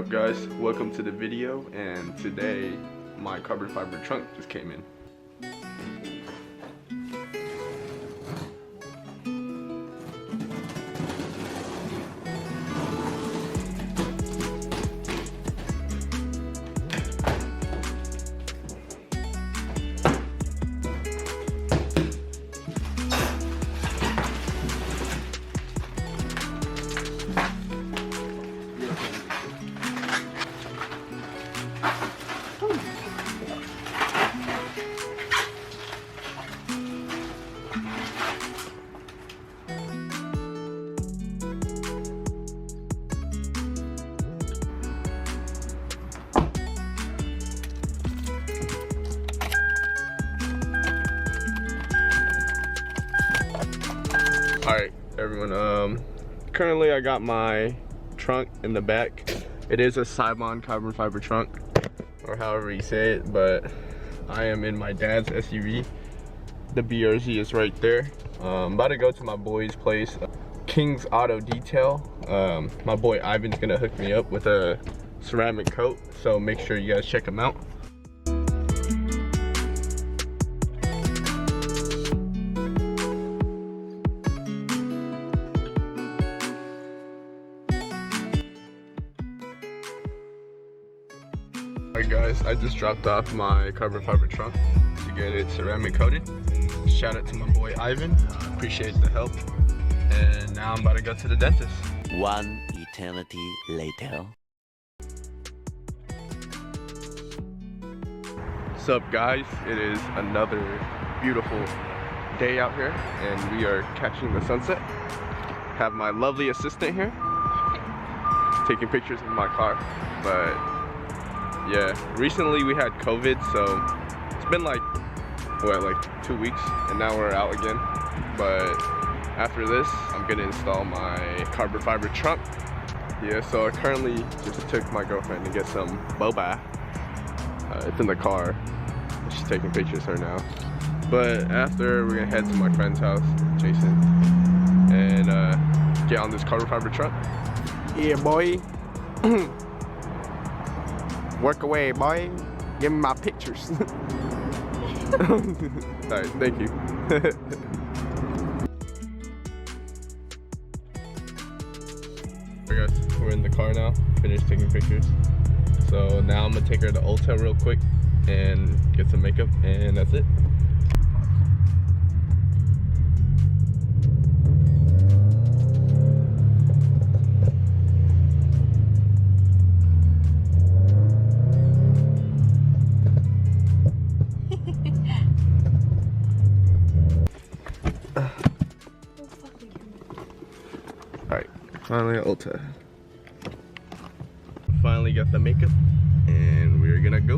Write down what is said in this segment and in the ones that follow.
up guys, welcome to the video, and today my carbon fiber trunk just came in. Alright everyone, currently I got my trunk in the back. It is a SEIBON carbon fiber trunk, or however you say it, but I am in my dad's SUV. The BRZ is right there. I'm about to go to my boy's place, Kings.autodetail. My boy Ivan's gonna hook me up with a ceramic coat, so make sure you guys check him out. Alright guys, I just dropped off my carbon fiber trunk to get it ceramic coated. Shout out to my boy Ivan, appreciate the help. And now I'm about to go to the dentist. One eternity later. What's up guys, it is another beautiful day out here and we are catching the sunset. Have my lovely assistant here taking pictures of my car, but yeah, recently we had COVID, so it's been like 2 weeks, and now we're out again. But after this, I'm gonna install my carbon fiber trunk. Yeah, so I currently just took my girlfriend to get some boba. It's in the car. She's taking pictures of her now. But after, we're gonna head to my friend's house, Jason, and get on this carbon fiber trunk. Yeah, boy. Work away, boy. Give me my pictures. Alright, thank you. Alright guys, we're in the car now. Finished taking pictures. So now I'm gonna take her to Ulta real quick and get some makeup, and that's it. Alright, finally at Ulta. Finally got the makeup and we're gonna go.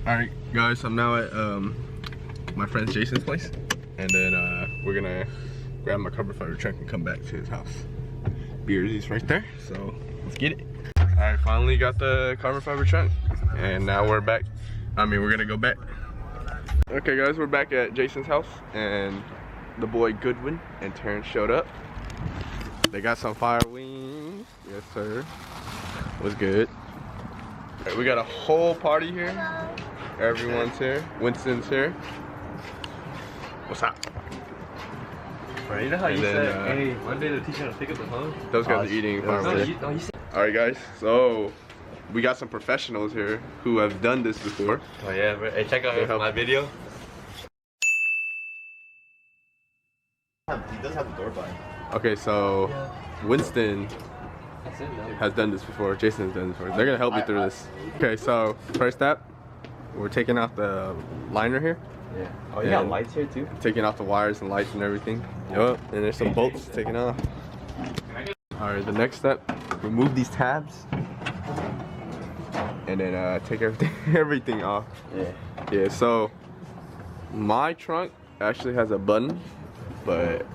Alright guys, I'm now at my friend Jason's place, and then we're gonna grab my carbon fiber trunk and come back to his house. BRZ's right there, so let's get it. Alright, finally got the carbon fiber trunk, and now we're back. We're gonna go back. Okay guys, we're back at Jason's house, and the boy Goodwin and Terrence showed up. They got some fire wings. Yes sir. Was good. Alright, we got a whole party here. Hello. Everyone's here. Winston's here. What's up? Right, you know how you said, hey, one day the teacher gonna pick up the phone? Those guys are eating fireworks. Alright guys, so we got some professionals here who have done this before. Oh yeah, bro. Hey, check out my video. He does have the door by. Okay, so Winston has done this before. Jason has done this before. They're gonna help me through this. Okay, so first step, we're taking out the liner here. Yeah. Oh, you got lights here too? Taking off the wires and lights and everything. Yup, and there's some bolts taken off. Alright, the next step, remove these tabs. And then take everything off. Yeah. Yeah, so my trunk actually has a button, but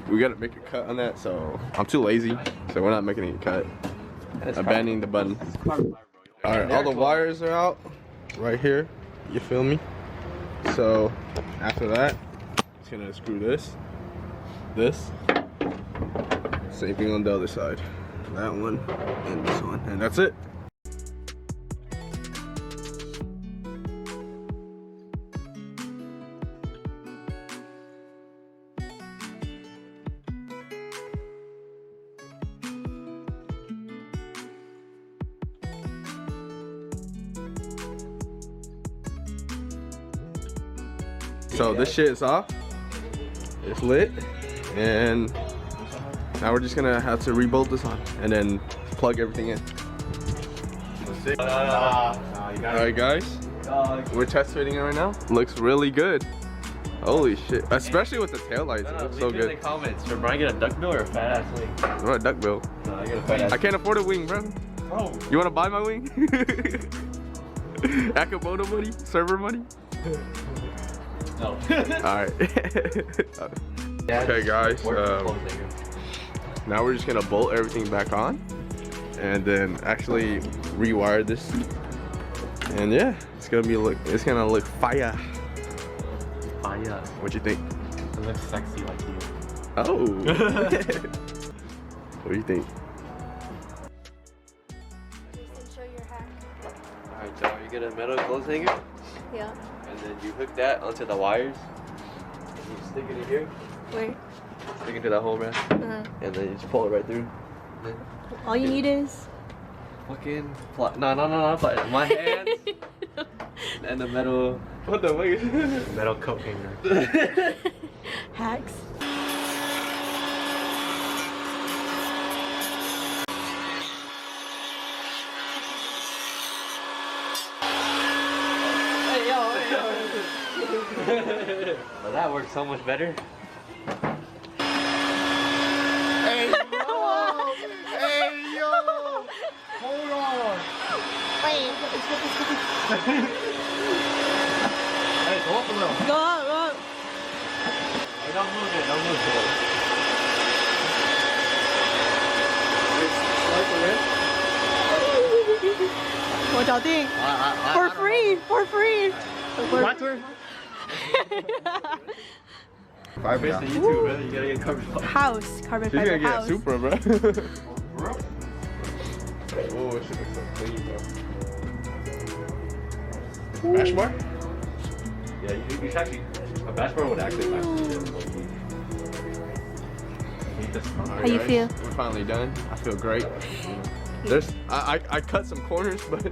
we gotta make a cut on that, so I'm too lazy, so we're not making a cut. Abandoning the button. Alright, all the wires are out right here. You feel me? So after that, it's gonna screw this, same thing on the other side, that one and this one, and that's it. So this shit is off, it's lit, and now we're just gonna have to rebolt this on and then plug everything in. Alright guys, we're test fitting it right now. Looks really good. Holy shit, especially with the tail lights, it looks so good. Leave in the comments, should Brian get a duck bill or a fat ass wing? I want a duck bill. No, I get a fat ass. I can't afford a wing, bro. Bro. You wanna buy my wing? Akamoto money? Server money? No. Alright. Okay guys, now we're just gonna bolt everything back on and then actually rewire this. And yeah, it's gonna look fire. Fire. What you think? It looks sexy like you. Oh. What do you think? Jason, show your hack. Alright, so you get a metal clothes hanger, Yeah. and then you hook that onto the wires, and you stick it in here, Where? stick it to that hole, man, and then you just pull it right through. Then All you need is. fucking no, my hands and the metal. What the fuck? Metal coat hanger. Hacks. But that works so much better. Hey yo! Hey yo! Hold on! Wait. Hey, go up a little. Go up, go up. Hey, don't move it, don't move it. For free, for free. My turn. Five Based on YouTube, brother, you gotta get covered. House, carbon She's fiber gonna get house. Supra, bro. Oh, it should look so clean, bro. Bash bar? Yeah, you should actually, a bash bar would actually match How you feel? We're finally done. I feel great. There's, I cut some corners, but we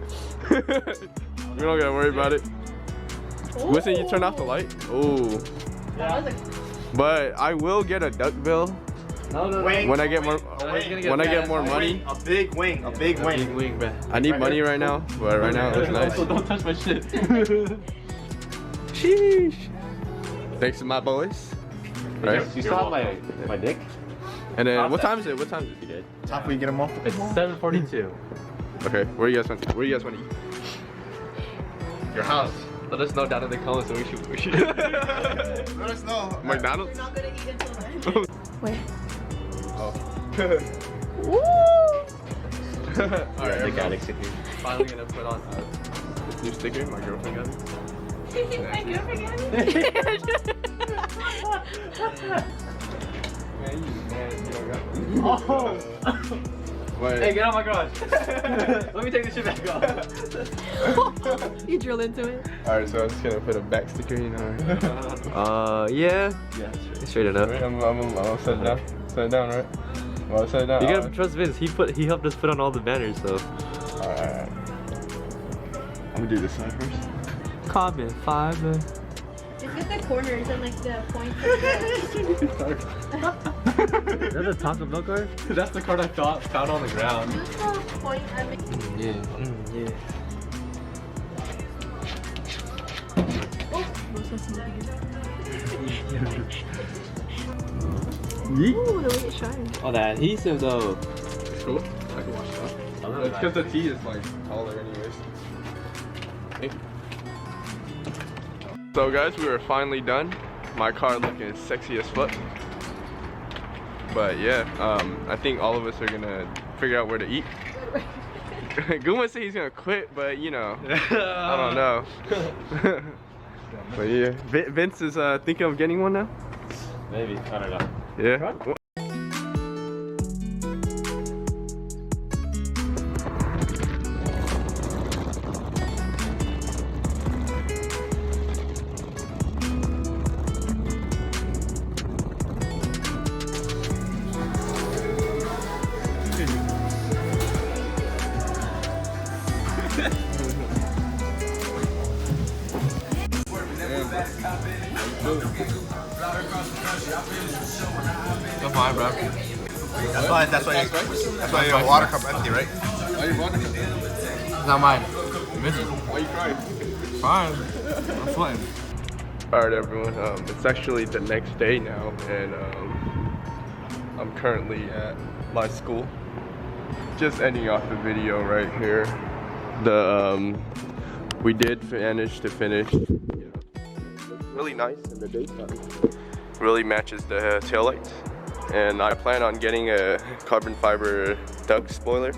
don't gotta worry about it. Listen, you turn off the light. Oh. Yeah. But I will get a duck bill No. when I get more. When I get more money. A big wing, a big wing. Wing, man. I need money right now, but right now it looks nice. Also, don't touch my shit. Sheesh. Thanks to my boys. Right? You saw my dick? And then what time is it? What time is You it? did. Top where you get them off the It's 7:42. Okay, where you guys want to eat? Your house. Let us know down in the comments so we should. Let us know. McDonald's? Not gonna eat until then. Wait. Oh. Alright, the Galaxy. Finally gonna put on This new sticker my girlfriend got me. My girlfriend got Man, you don't got Oh! Wait. Hey, get out my garage. Let me take this shit back off. You drill into it. Alright, so I'm just gonna put a back sticker, you know. Yeah. Yeah, straight enough. Right, I'm gonna set it down. Set it down, right? Well, set it down. You gotta trust Vince. He helped us put on all the banners, so. Alright. I'm gonna do this side first. Comment 5. Just get the corners and like the points. Is that the Taco Bell card? That's the card I found on the ground. Use the point I make. Yeah. Yeah. Oh, no sense in the Yeet. Ooh, the way it shines. Oh, that adhesive though. It's cool. I can wash it off. It's because the T is like taller anyways. Thank you. So guys, we were finally done. My car looking sexy as fuck. But yeah, I think all of us are gonna figure out where to eat. Guma said he's gonna quit, but you know, I don't know. But yeah, Vince is thinking of getting one now. Maybe. I don't know. Yeah. That's fine, bro. That's why your water cup empty, right? Why are you walking? It's not mine. Why are you crying? Fine. I'm sweating. Alright everyone, it's actually the next day now, and I'm currently at my school. Just ending off the video right here. We did manage to finish. You know, looks really nice in the daytime. Really matches the taillights. And I plan on getting a carbon fiber duct spoiler,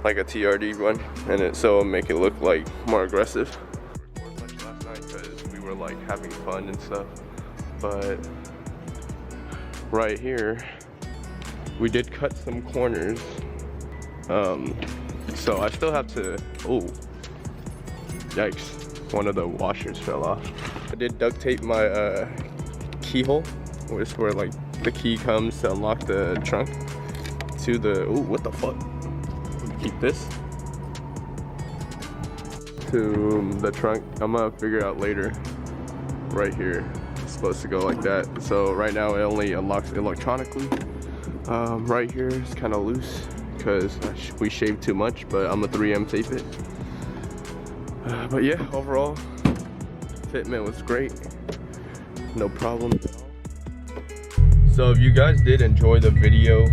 like a TRD one, and so it'll make it look like more aggressive. We recorded much last night because we were like having fun and stuff. But right here, we did cut some corners. So I still have to, oh, yikes, one of the washers fell off. I did duct tape my keyhole, which is where like the key comes to unlock the trunk, to the, oh, what the fuck? Keep this to the trunk. I'm gonna figure out later. Right here, it's supposed to go like that. So right now it only unlocks electronically. Right here is kind of loose because we shaved too much, but I'm a 3M tape it. But yeah, overall fitment was great, no problem at all. So if you guys did enjoy the video,